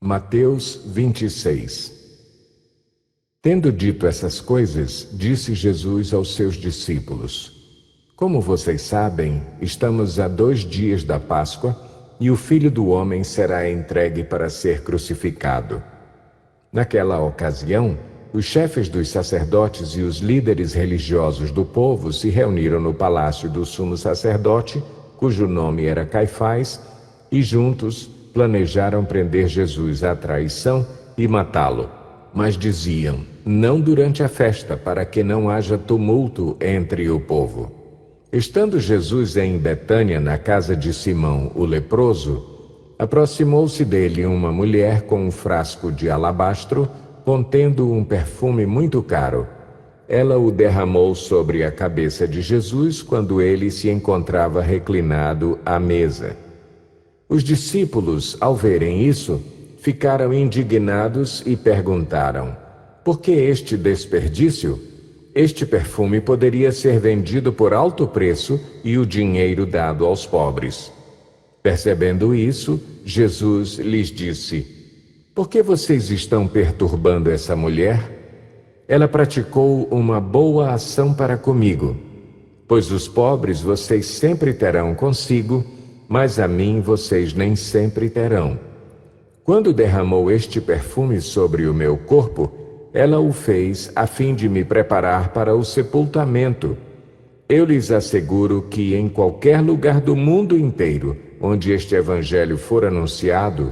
Mateus 26. Tendo dito essas coisas, disse Jesus aos seus discípulos: Como vocês sabem, estamos a 2 dias da Páscoa e o Filho do Homem será entregue para ser crucificado. Naquela ocasião, os chefes dos sacerdotes e os líderes religiosos do povo se reuniram no palácio do sumo sacerdote, cujo nome era Caifás, e juntos planejaram prender Jesus à traição e matá-lo. Mas diziam: não durante a festa, para que não haja tumulto entre o povo. Estando Jesus em Betânia, na casa de Simão, o leproso, aproximou-se dele uma mulher com um frasco de alabastro, contendo um perfume muito caro. Ela o derramou sobre a cabeça de Jesus quando ele se encontrava reclinado à mesa. Os discípulos, ao verem isso, ficaram indignados e perguntaram: por que este desperdício? Este perfume poderia ser vendido por alto preço e o dinheiro dado aos pobres. Percebendo isso, Jesus lhes disse: por que vocês estão perturbando essa mulher? Ela praticou uma boa ação para comigo, pois os pobres vocês sempre terão consigo, mas a mim vocês nem sempre terão. Quando derramou este perfume sobre o meu corpo, ela o fez a fim de me preparar para o sepultamento. Eu lhes asseguro que em qualquer lugar do mundo inteiro onde este evangelho for anunciado,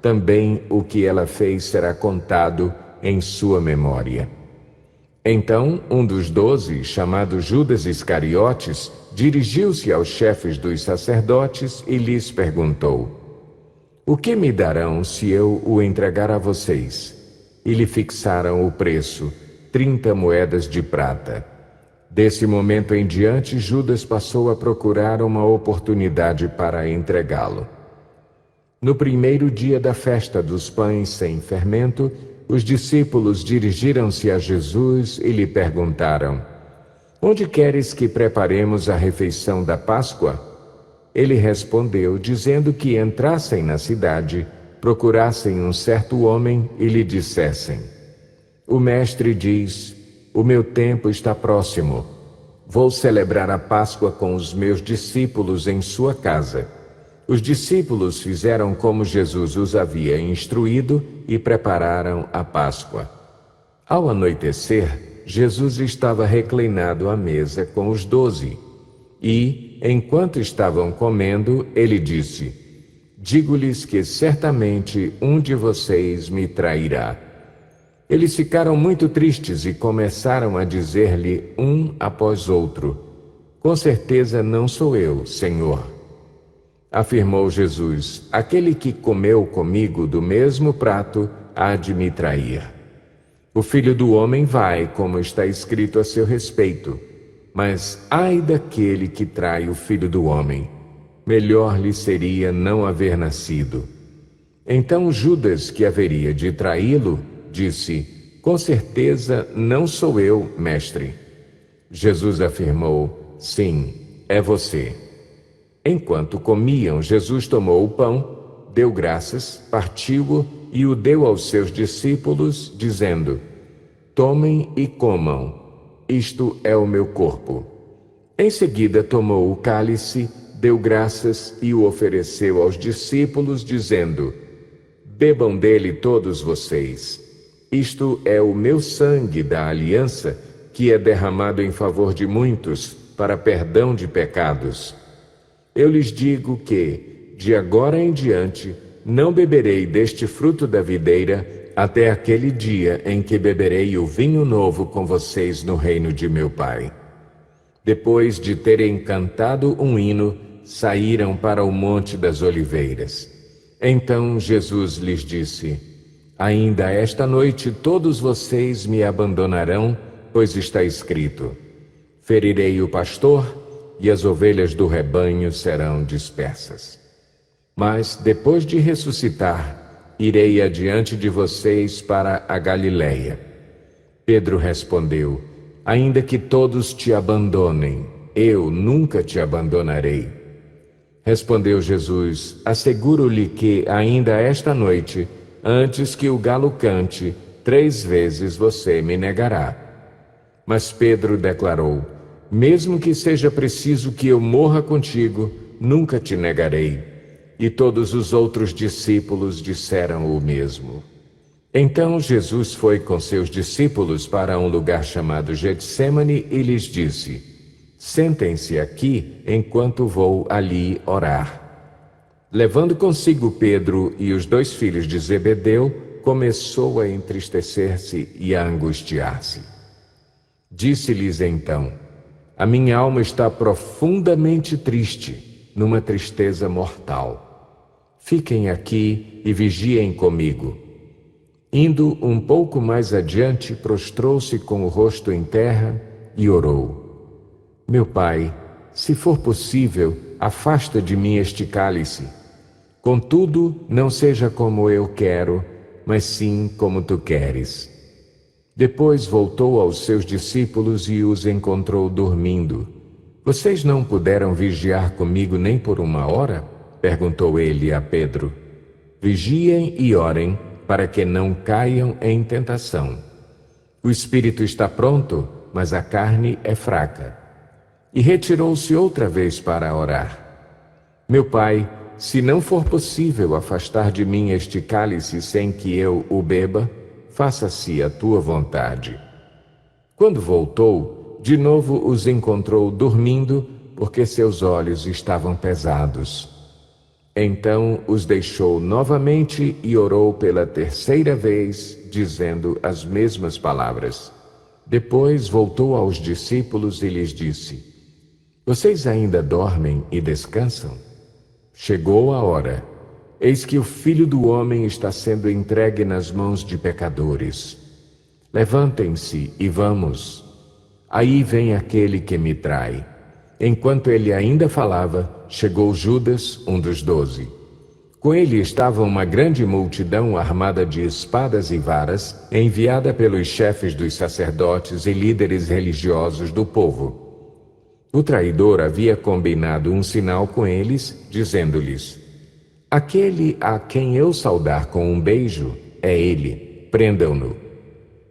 também o que ela fez será contado em sua memória. Então, um dos 12, chamado Judas Iscariotes, dirigiu-se aos chefes dos sacerdotes e lhes perguntou: o que me darão se eu o entregar a vocês? E lhe fixaram o preço, 30 moedas de prata. Desse momento em diante, Judas passou a procurar uma oportunidade para entregá-lo. No primeiro dia da festa dos pães sem fermento, os discípulos dirigiram-se a Jesus e lhe perguntaram: onde queres que preparemos a refeição da Páscoa? Ele respondeu, dizendo que entrassem na cidade, procurassem um certo homem e lhe dissessem: o mestre diz, o meu tempo está próximo. Vou celebrar a Páscoa com os meus discípulos em sua casa. Os discípulos fizeram como Jesus os havia instruído e prepararam a Páscoa. Ao anoitecer, Jesus estava reclinado à mesa com os 12 e, enquanto estavam comendo, ele disse: digo-lhes que certamente um de vocês me trairá. Eles ficaram muito tristes e começaram a dizer-lhe um após outro: com certeza não sou eu, Senhor. Afirmou Jesus: aquele que comeu comigo do mesmo prato há de me trair. O Filho do Homem vai, como está escrito a seu respeito, mas ai daquele que trai o Filho do Homem. Melhor lhe seria não haver nascido. Então Judas, que haveria de traí-lo, disse: com certeza não sou eu, mestre. Jesus afirmou: sim, é você. Enquanto comiam, Jesus tomou o pão, deu graças, partiu-o e o deu aos seus discípulos, dizendo: tomem e comam, isto é o meu corpo. Em seguida tomou o cálice, deu graças e o ofereceu aos discípulos, dizendo: bebam dele todos vocês. Isto é o meu sangue da aliança, que é derramado em favor de muitos, para perdão de pecados. Eu lhes digo que, de agora em diante, não beberei deste fruto da videira, até aquele dia em que beberei o vinho novo com vocês no reino de meu Pai. Depois de terem cantado um hino, saíram para o Monte das Oliveiras. Então Jesus lhes disse: ainda esta noite todos vocês me abandonarão, pois está escrito: ferirei o pastor e as ovelhas do rebanho serão dispersas. Mas depois de ressuscitar, irei adiante de vocês para a Galileia. Pedro respondeu: ainda que todos te abandonem, eu nunca te abandonarei. Respondeu Jesus: asseguro-lhe que ainda esta noite, antes que o galo cante, 3 vezes você me negará. Mas Pedro declarou: mesmo que seja preciso que eu morra contigo, nunca te negarei. E todos os outros discípulos disseram o mesmo. Então Jesus foi com seus discípulos para um lugar chamado Getsêmani e lhes disse: sentem-se aqui enquanto vou ali orar. Levando consigo Pedro e os 2 filhos de Zebedeu, começou a entristecer-se e a angustiar-se. Disse-lhes então: a minha alma está profundamente triste, numa tristeza mortal. Fiquem aqui e vigiem comigo. Indo um pouco mais adiante, prostrou-se com o rosto em terra e orou: meu Pai, se for possível, afasta de mim este cálice. Contudo, não seja como eu quero, mas sim como tu queres. Depois voltou aos seus discípulos e os encontrou dormindo. Vocês não puderam vigiar comigo nem por 1 hora? Perguntou ele a Pedro. Vigiem e orem, para que não caiam em tentação. O espírito está pronto, mas a carne é fraca. E retirou-se outra vez para orar. Meu Pai, se não for possível afastar de mim este cálice sem que eu o beba, faça-se a tua vontade. Quando voltou, de novo os encontrou dormindo, porque seus olhos estavam pesados. Então os deixou novamente e orou pela 3ª vez, dizendo as mesmas palavras. Depois voltou aos discípulos e lhes disse: vocês ainda dormem e descansam? Chegou a hora. Eis que o Filho do Homem está sendo entregue nas mãos de pecadores. Levantem-se e vamos. Aí vem aquele que me trai. Enquanto ele ainda falava, chegou Judas, um dos 12. Com ele estava uma grande multidão armada de espadas e varas, enviada pelos chefes dos sacerdotes e líderes religiosos do povo. O traidor havia combinado um sinal com eles, dizendo-lhes: aquele a quem eu saudar com um beijo é ele, prendam-no.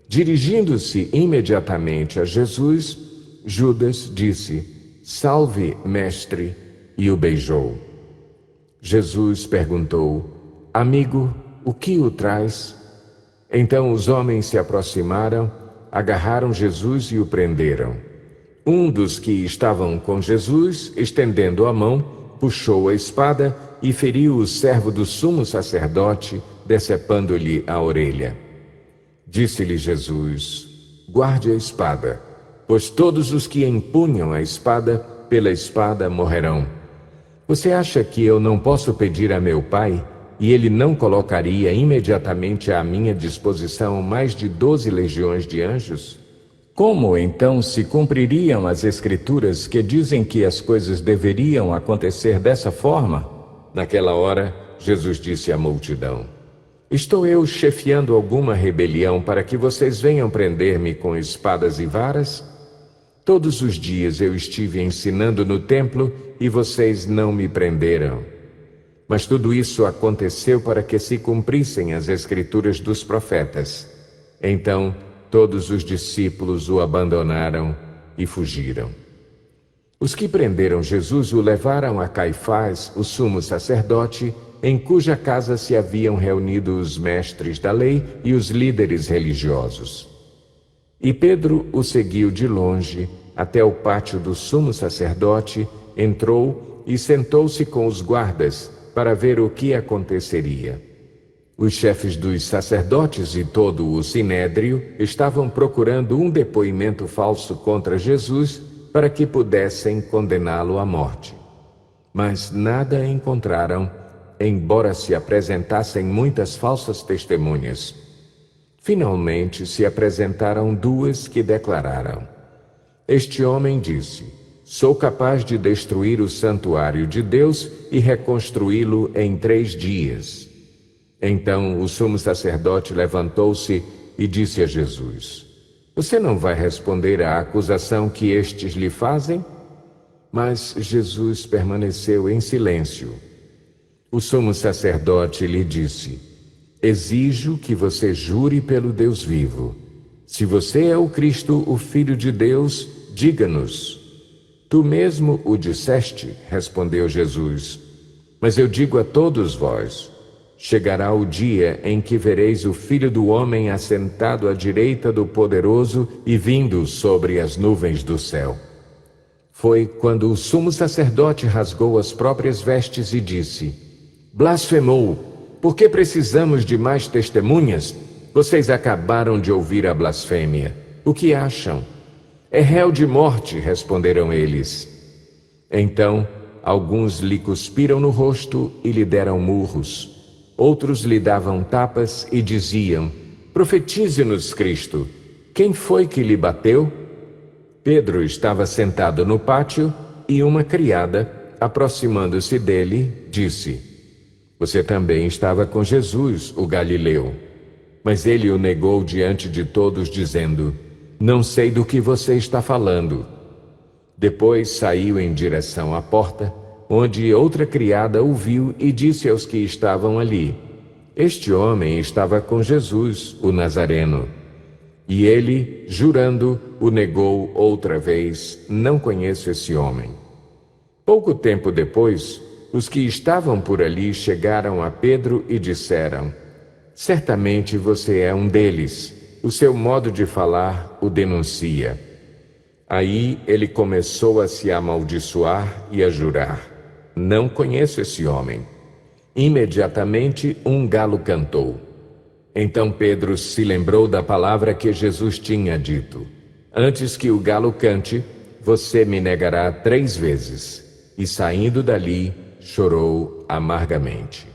Dirigindo-se imediatamente a Jesus, Judas disse: salve, mestre, e o beijou. Jesus perguntou: amigo, o que o traz? Então os homens se aproximaram, agarraram Jesus e o prenderam. Um dos que estavam com Jesus, estendendo a mão, puxou a espada e feriu o servo do sumo sacerdote, decepando-lhe a orelha. Disse-lhe Jesus: guarde a espada, pois todos os que empunham a espada, pela espada morrerão. Você acha que eu não posso pedir a meu Pai, e ele não colocaria imediatamente à minha disposição mais de 12 legiões de anjos? Como então se cumpririam as Escrituras que dizem que as coisas deveriam acontecer dessa forma? Naquela hora, Jesus disse à multidão: estou eu chefiando alguma rebelião para que vocês venham prender-me com espadas e varas? Todos os dias eu estive ensinando no templo e vocês não me prenderam. Mas tudo isso aconteceu para que se cumprissem as Escrituras dos profetas. Então, todos os discípulos o abandonaram e fugiram. Os que prenderam Jesus o levaram a Caifás, o sumo sacerdote, em cuja casa se haviam reunido os mestres da lei e os líderes religiosos. E Pedro o seguiu de longe até o pátio do sumo sacerdote, entrou e sentou-se com os guardas para ver o que aconteceria. Os chefes dos sacerdotes e todo o sinédrio estavam procurando um depoimento falso contra Jesus para que pudessem condená-lo à morte. Mas nada encontraram, embora se apresentassem muitas falsas testemunhas. Finalmente se apresentaram 2 que declararam: este homem disse: sou capaz de destruir o santuário de Deus e reconstruí-lo em 3 dias. Então o sumo sacerdote levantou-se e disse a Jesus: você não vai responder à acusação que estes lhe fazem? Mas Jesus permaneceu em silêncio. O sumo sacerdote lhe disse: Exijo que você jure pelo Deus vivo. Se você é o Cristo, o Filho de Deus, diga-nos. Tu mesmo o disseste, respondeu Jesus. Mas eu digo a todos vós: chegará o dia em que vereis o Filho do Homem assentado à direita do Poderoso e vindo sobre as nuvens do céu. Foi quando o sumo sacerdote rasgou as próprias vestes e disse: blasfemou! Por que precisamos de mais testemunhas? Vocês acabaram de ouvir a blasfêmia. O que acham? É réu de morte, responderam eles. Então, alguns lhe cuspiram no rosto e lhe deram murros. Outros lhe davam tapas e diziam: profetize-nos, Cristo. Quem foi que lhe bateu? Pedro estava sentado no pátio e uma criada, aproximando-se dele, disse: você também estava com Jesus, o Galileu. Mas ele o negou diante de todos, dizendo: não sei do que você está falando. Depois saiu em direção à porta, onde outra criada o viu e disse aos que estavam ali: este homem estava com Jesus, o Nazareno. E ele, jurando, o negou outra vez: não conheço esse homem. Pouco tempo depois, os que estavam por ali chegaram a Pedro e disseram: certamente você é um deles. O seu modo de falar o denuncia. Aí ele começou a se amaldiçoar e a jurar: não conheço esse homem. Imediatamente um galo cantou. Então Pedro se lembrou da palavra que Jesus tinha dito: antes que o galo cante, você me negará 3 vezes. E saindo dali, chorou amargamente.